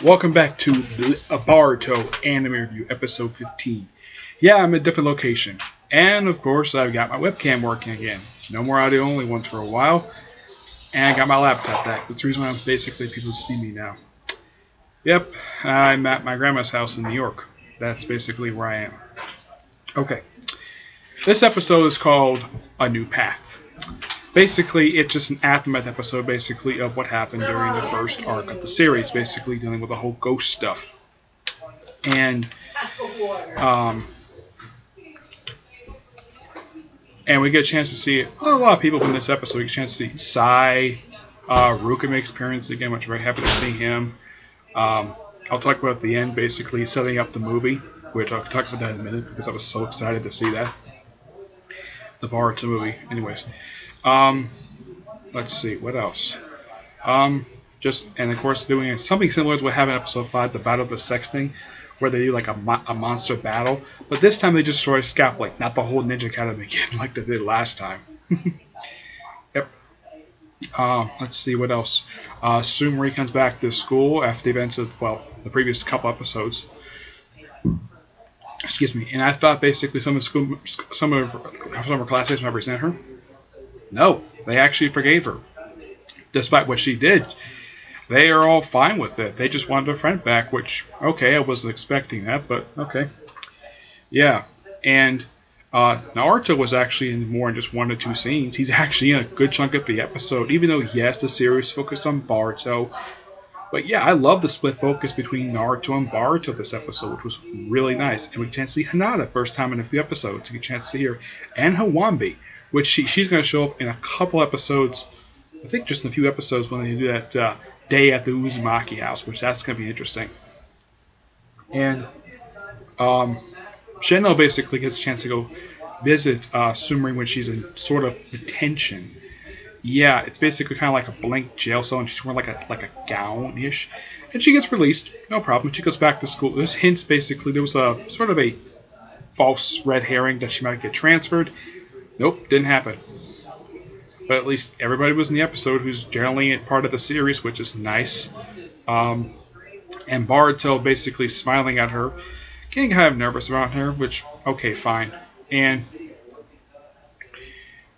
Welcome back to a Boruto anime review, episode 15. Yeah, I'm at a different location. And, of course, I've got my webcam working again. No more audio only ones for a while. And I got my laptop back. That's the reason why I'm basically people see me now. Yep, I'm at my grandma's house in New York. That's basically where I am. Okay. This episode is called A New Path. Basically, it's just an aftermath episode, basically, of what happened during the first arc of the series, basically dealing with the whole ghost stuff. And we get a chance to see a lot of people from this episode. We get a chance to see Sai, Ruka makes appearance again, which I'm very happy to see him. I'll talk about at the end, basically setting up the movie, which I'll talk about that in a minute because I was so excited to see that. The Boruto movie. Anyways. Let's see, what else? And of course doing something similar to what happened in episode 5, the Battle of the Sexting, where they do like a monster battle, but this time they just destroy Scapling, not the whole Ninja Academy again like they did last time. Yep. Let's see, what else? Sumri comes back to school after the events of, the previous couple episodes. Excuse me, and I thought basically some of her classmates might resent her. No, they actually forgave her. Despite what she did, they are all fine with it. They just wanted their friend back, which, okay, I wasn't expecting that, but okay. Yeah, and Naruto was actually in more than just 1 or 2 scenes. He's actually in a good chunk of the episode, even though, yes, the series focused on Boruto. But yeah, I love the split focus between Naruto and Boruto this episode, which was really nice. And we get a chance to see Hinata first time in a few episodes. We get a chance to hear, and Hawambi, which she's going to show up in a couple episodes, I think just in a few episodes when they do that day at the Uzumaki house, which that's going to be interesting. And Shino basically gets a chance to go visit Sumri when she's in sort of detention. Yeah, it's basically kind of like a blank jail cell, and she's wearing like a gown-ish. And she gets released, no problem. She goes back to school. There's hints, basically. There was a sort of a false red herring that she might get transferred. Nope, didn't happen. But at least everybody was in the episode who's generally part of the series, which is nice. And Boruto basically smiling at her, getting kind of nervous around her, which, okay, fine. And,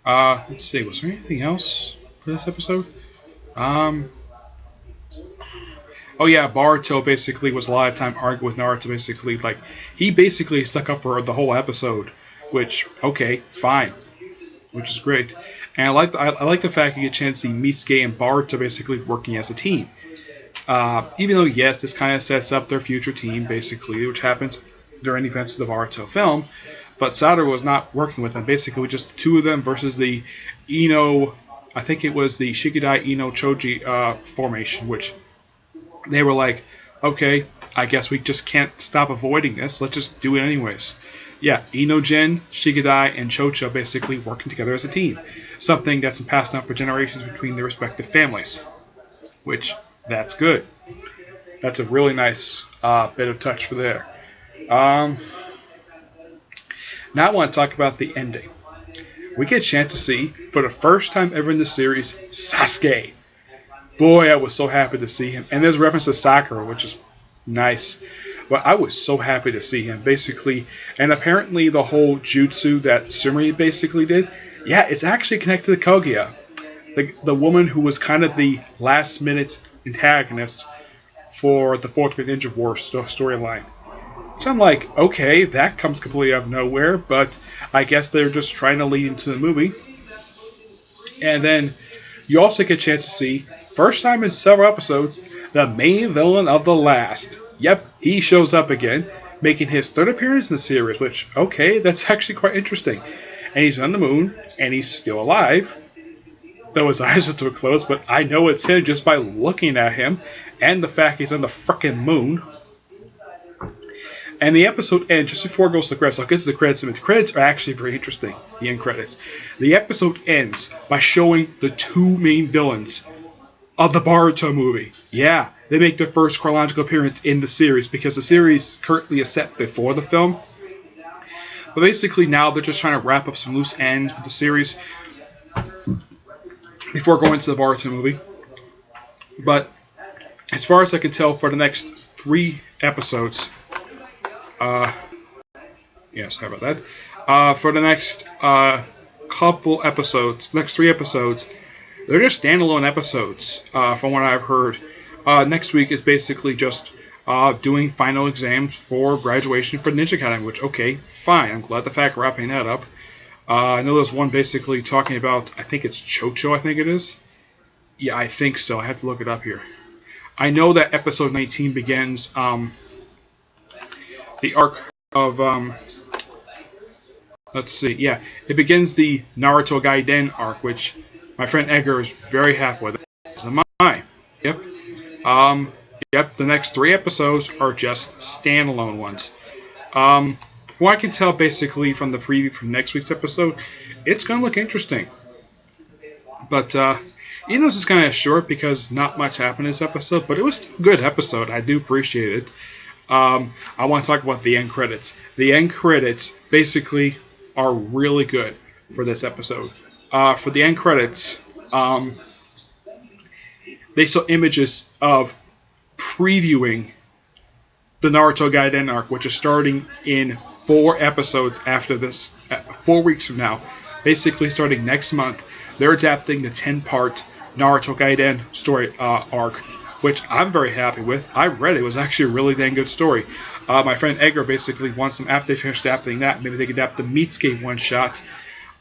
let's see, was there anything else for this episode? Oh yeah, Boruto basically was a lot of time arguing with Naruto, basically, like, he basically stuck up for her the whole episode, which, okay, fine. Which is great. And I like the fact you get a chance to see Misuke and Boruto basically working as a team. Even though, yes, this kind of sets up their future team, basically, which happens during the events of the Boruto film. But Satoru was not working with them. Basically, just the 2 of them versus the Ino, I think it was the Shikidai Ino Choji formation, which they were like, okay, I guess we just can't stop avoiding this. Let's just do it anyways. Yeah, Ino-Jin, Shikidai, and Chocho basically working together as a team. Something that's been passed down for generations between their respective families. Which, that's good. That's a really nice bit of touch for there. Now I want to talk about the ending. We get a chance to see, for the first time ever in the series, Sasuke. Boy, I was so happy to see him. And there's a reference to Sakura, which is nice. But I was so happy to see him, basically. And apparently the whole jutsu that Sumri basically did, yeah, it's actually connected to Kaguya. The woman who was kind of the last-minute antagonist for the 4th Grade Ninja War storyline. So I'm like, okay, that comes completely out of nowhere, but I guess they're just trying to lead into the movie. And then you also get a chance to see, first time in several episodes, the main villain of the last. Yep, he shows up again, making his 3rd appearance in the series, which, okay, that's actually quite interesting. And he's on the moon, and he's still alive, though his eyes are still closed, but I know it's him just by looking at him, and the fact he's on the frickin' moon. And the episode ends, just before it goes to the credits, I'll get to the credits, but the credits are actually very interesting, the end credits. The episode ends by showing the 2 main villains of the Boruto movie. Yeah, they make their first chronological appearance in the series, because the series currently is set before the film. But basically now they're just trying to wrap up some loose ends with the series before going to the Boruto movie. But as far as I can tell, for the next 3 episodes, yeah, sorry about that. For the next couple episodes, next 3 episodes, they're just standalone episodes, from what I've heard. Next week is basically just doing final exams for graduation for Ninja Academy, which, okay, fine. I'm glad the fact we're wrapping that up. I know there's one basically talking about, I think it's Chocho, I think it is. Yeah, I think so. I have to look it up here. I know that episode 19 begins the arc of, let's see, yeah, it begins the Naruto Gaiden arc, which my friend Edgar is very happy with. As am I. Yep. Yep, the next 3 episodes are just standalone ones. From what I can tell basically from the preview from next week's episode, it's going to look interesting. But even though this is kind of short because not much happened in this episode, but it was still a good episode. I do appreciate it. I want to talk about the end credits. The end credits basically are really good for this episode. For the end credits, they show images of previewing the Naruto Gaiden arc, which is starting in 4 episodes after this, 4 weeks from now. Basically, starting next month, they're adapting the 10-part Naruto Gaiden story arc, which I'm very happy with. I read it. It was actually a really dang good story. My friend Edgar basically wants them, after they finish adapting that, maybe they can adapt the Meatscape one-shot.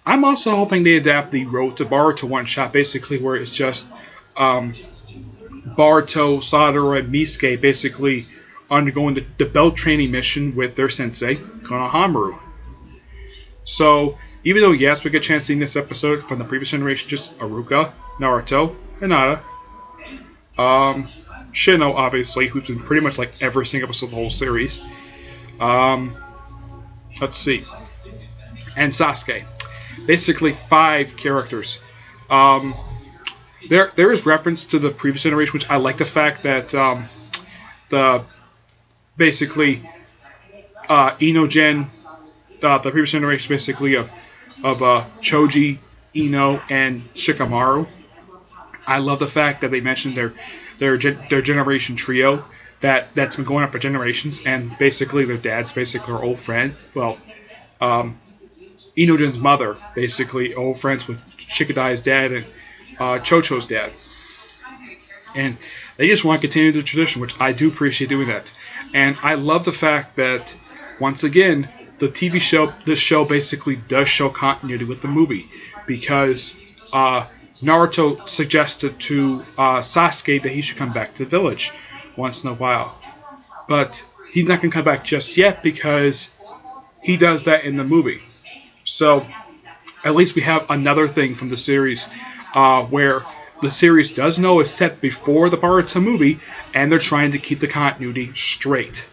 I'm also hoping they adapt the Road to Boruto one-shot, basically where it's just Boruto, Sadaru, and Misuke basically undergoing the belt training mission with their sensei, Konohamaru. So, even though, yes, we get a chance to see this episode from the previous generation, just Aruka, Naruto, Hinata, Shino, obviously, who's been pretty much like every single episode of the whole series. Let's see. And Sasuke. Basically 5 characters. There is reference to the previous generation, which I like the fact that the basically Ino-gen, the previous generation basically of Choji, Ino, and Shikamaru. I love the fact that they mentioned their generation trio that's been going on for generations, and basically their dads basically are old friends. Well, Ino-gen's mother basically old friends with Shikadai's dad and Chocho's dad. And they just want to continue the tradition, which I do appreciate doing that. And I love the fact that, once again, the TV show, this show basically does show continuity with the movie. Because Naruto suggested to Sasuke that he should come back to the village once in a while. But he's not going to come back just yet because he does that in the movie. So, at least we have another thing from the series where the series does know is set before the Boruto movie, and they're trying to keep the continuity straight.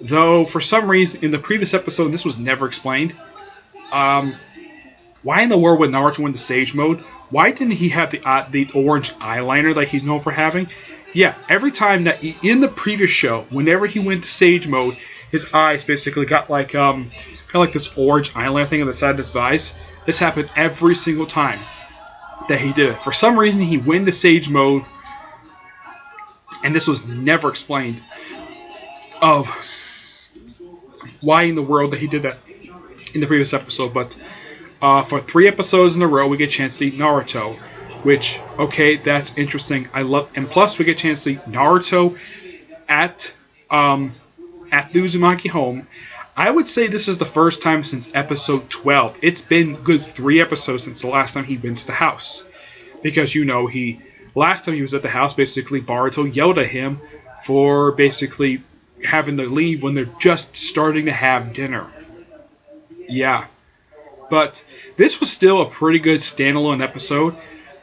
Though, for some reason, in the previous episode, this was never explained. Why in the world would Naruto win the Sage Mode? Why didn't he have the orange eyeliner like he's known for having? Yeah, every time that in the previous show, whenever he went to Sage Mode, his eyes basically got like kind of like this orange eyeliner thing on the side of his eyes. This happened every single time that he did it. For some reason, he went to Sage Mode, and this was never explained of why in the world that he did that in the previous episode. But for 3 episodes in a row, we get a chance to see Naruto, which, okay, that's interesting. I love, and plus we get a chance to see Naruto at the Uzumaki home. I would say this is the first time since episode 12. It's been good 3 episodes since the last time he'd been to the house. Because, you know, last time he was at the house, basically Boruto yelled at him for basically having to leave when they're just starting to have dinner. Yeah. But this was still a pretty good standalone episode.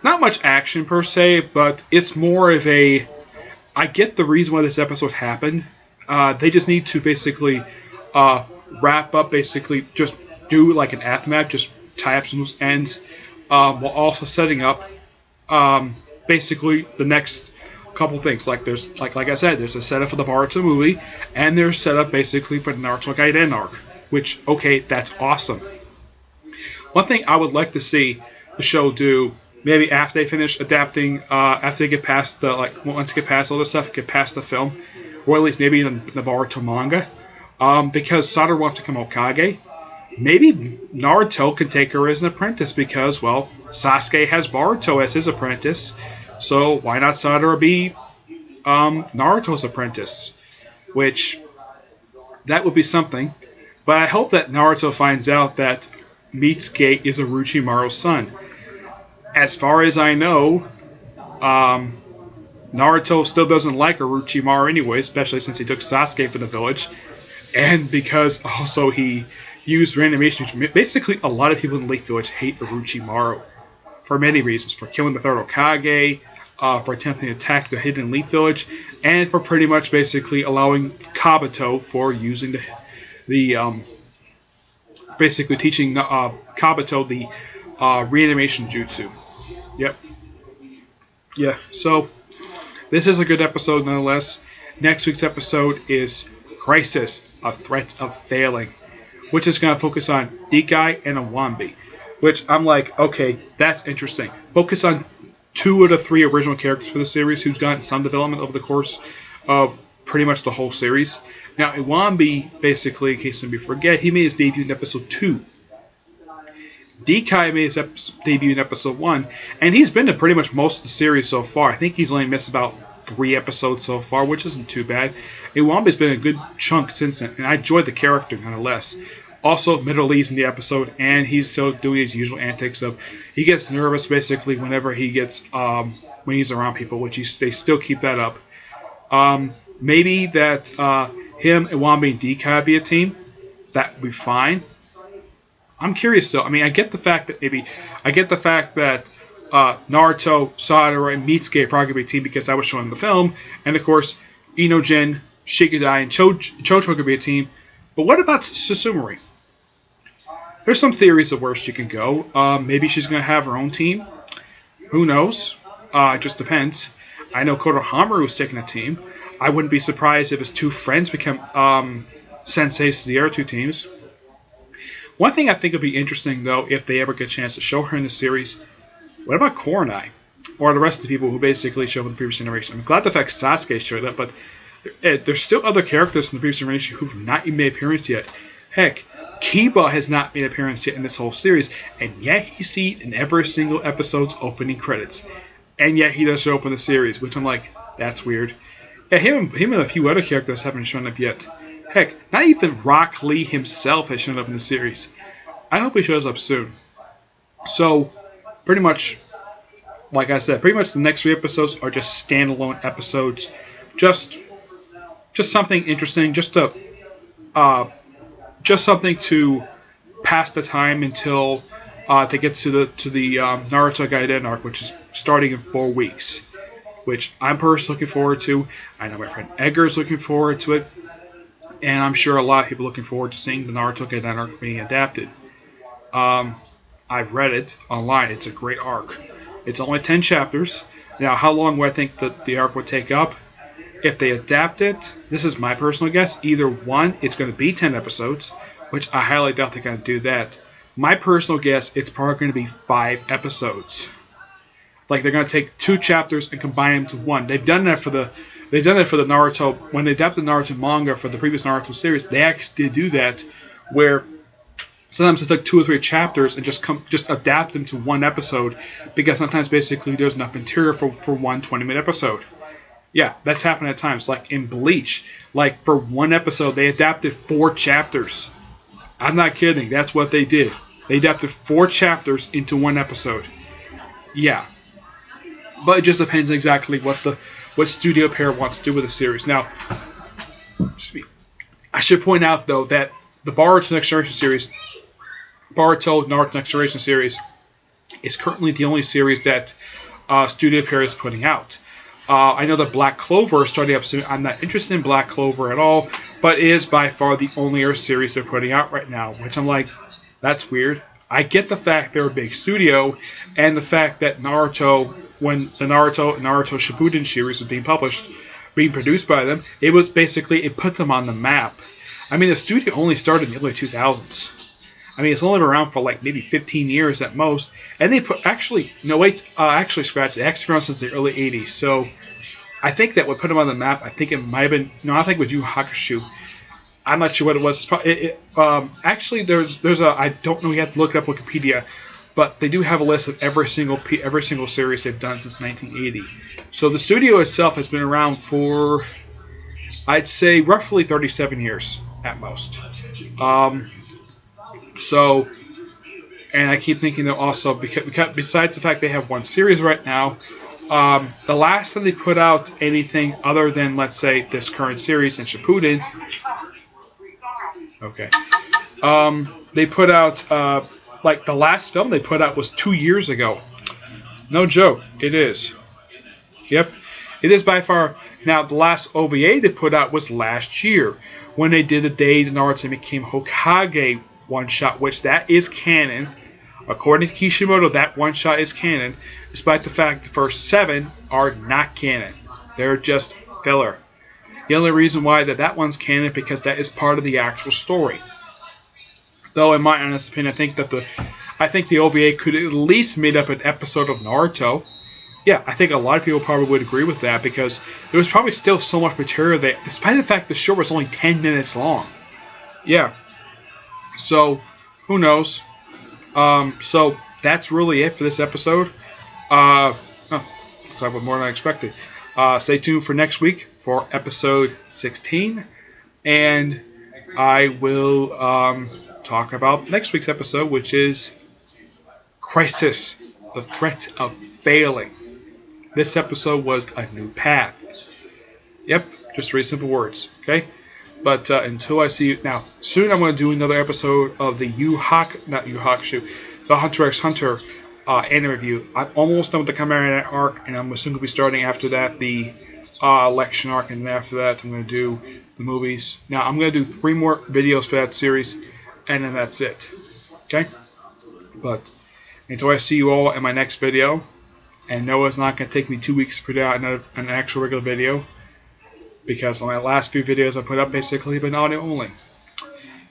Not much action per se, but it's more of a... I get the reason why this episode happened. They just need to basically... wrap up, basically just do like an aftermath, just tie up some loose ends, while also setting up basically the next couple things. Like there's like I said, there's a setup for the Boruto movie, and there's setup basically for the Naruto Gaiden arc, which, okay, that's awesome. One thing I would like to see the show do maybe after they finish adapting, after they get past the once they get past all this stuff, get past the film, or at least maybe in the Boruto manga, because Sadaru wants to become Hokage. Maybe Naruto can take her as an apprentice because, well, Sasuke has Boruto as his apprentice, so why not Sadaru be Naruto's apprentice? Which, that would be something. But I hope that Naruto finds out that Mitsuki is Orochimaru's son. As far as I know, Naruto still doesn't like Orochimaru anyway, especially since he took Sasuke from the village. And because also he used reanimation. Basically, a lot of people in Lake Village hate Orochimaru for many reasons. For killing the third Hokage, for attempting to attack the hidden elite village, and for pretty much basically allowing Kabuto for using basically teaching Kabuto the reanimation jutsu. Yep. Yeah, so this is a good episode nonetheless. Next week's episode is Crisis, a Threat of Failing, which is going to focus on Dikai and Iwambi, which I'm like, okay, that's interesting. Focus on 2 of the 3 original characters for the series who's gotten some development over the course of pretty much the whole series. Now, Iwambi, basically, in case somebody forget, he made his debut in episode 2. Dikai made his debut in episode 1, and he's been in pretty much most of the series so far. I think he's only missed about 3 episodes so far, which isn't too bad. Iwambi's been a good chunk since then, and I enjoyed the character nonetheless. Also, Middle East in the episode, and he's still doing his usual antics of he gets nervous basically whenever he gets when he's around people, which they still keep that up. Maybe that him, Iwambi, and Dikai be a team. That would be fine. I'm curious though. I mean, I get the fact that Naruto, Sadaru, and Mitsuki are probably going to be a team because I was showing the film, and of course, Inojin, Shigadai, and Chocho could be a team. But what about Sasumori? There's some theories of where she can go. Maybe she's going to have her own team. Who knows? It just depends. I know Konohamaru is taking a team. I wouldn't be surprised if his 2 friends become senseis to the other 2 teams. One thing I think would be interesting, though, if they ever get a chance to show her in the series, what about Koronai? Or the rest of the people who basically show in the previous generation? I'm glad the fact Sasuke showed up, but there's still other characters in the previous generation who've not even made an appearance yet. Heck, Kiba has not made an appearance yet in this whole series, and yet he's seen in every single episode's opening credits. And yet he does show up in the series, which I'm like, that's weird. Yeah, him and a few other characters haven't shown up yet. Heck, not even Rock Lee himself has shown up in the series. I hope he shows up soon. So, pretty much, like I said, pretty much the next 3 episodes are just standalone episodes. Just something interesting, just something to pass the time until they get to the Naruto Gaiden arc, which is starting in 4 weeks. Which I'm personally looking forward to. I know my friend Edgar is looking forward to it. And I'm sure a lot of people are looking forward to seeing the Naruto Gaiden arc being adapted. I've read it online. It's a great arc. It's only 10 chapters. Now, how long do I think that the arc would take up? If they adapt it, this is my personal guess. Either one, it's going to be 10 episodes, which I highly doubt they're going to do that. My personal guess, it's probably going to be 5 episodes. Like they're going to take 2 chapters and combine them to 1. They've done that for the Naruto when they adapted the Naruto manga for the previous Naruto series. They actually did do that, where sometimes they took 2 or 3 chapters and just adapt them to 1 episode, because sometimes basically there's enough material for one 20-minute episode. Yeah, that's happened at times. Like in Bleach, like for 1 episode they adapted 4 chapters. I'm not kidding. That's what they did. They adapted 4 chapters into 1 episode. Yeah. But it just depends exactly what Studio Pair wants to do with the series. Now, I should point out though that the Boruto Next Generation series, Boruto Naruto Next Generation series, is currently the only series that Studio Pair is putting out. I know that Black Clover is starting up soon. I'm not interested in Black Clover at all, but it is by far the only series they're putting out right now, which I'm like, that's weird. I get the fact they're a big studio, and the fact that Naruto, when the Naruto Shippuden series was being produced by them, it was basically, it put them on the map. I mean, the studio only started in the early 2000s. I mean, it's only been around for like maybe 15 years at most. And they put actually scratch. They actually been around since the early 80s. So I think that what put them on the map. I think it might have been I think with Yu Hakusho. I'm not sure what it was. It's probably, actually, there's a I don't know. You have to look it up Wikipedia, but they do have a list of every single series they've done since 1980. So the studio itself has been around for, I'd say, roughly 37 years at most. So, and I keep thinking that also because besides the fact they have one series right now, the last time they put out anything other than, let's say, this current series in Shippuden. Okay. They put out, like, the last film they put out was 2 years ago. No joke. It is. Yep. It is by far. Now, the last OVA they put out was last year when they did the day Naruto became Hokage one-shot, which that is canon. According to Kishimoto, that one-shot is canon, despite the fact the first 7 are not canon. They're just filler. The only reason why that one's canon because that is part of the actual story. Though, in my honest opinion, I think the OVA could at least made up an episode of Naruto. Yeah, I think a lot of people probably would agree with that because there was probably still so much material there, despite the fact the show was only 10 minutes long. Yeah. So, who knows? So that's really it for this episode. Looks like more than I expected. Stay tuned for next week for episode 16, and I will talk about next week's episode, which is Crisis, the threat of failing. This episode was a new path. Yep, just 3 simple words, okay? But until I see you now, soon I'm going to do another episode of the the Hunter x Hunter anime review. I'm almost done with the Kamen arc, and I'm soon going to be starting after that the election arc, and after that I'm going to do the movies. Now I'm going to do 3 more videos for that series, and then that's it. Okay? But until I see you all in my next video, and no, it's not going to take me 2 weeks to put out an actual regular video, because on my last few videos I put up basically been audio only.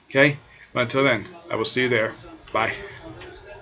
Okay? But until then, I will see you there. Bye.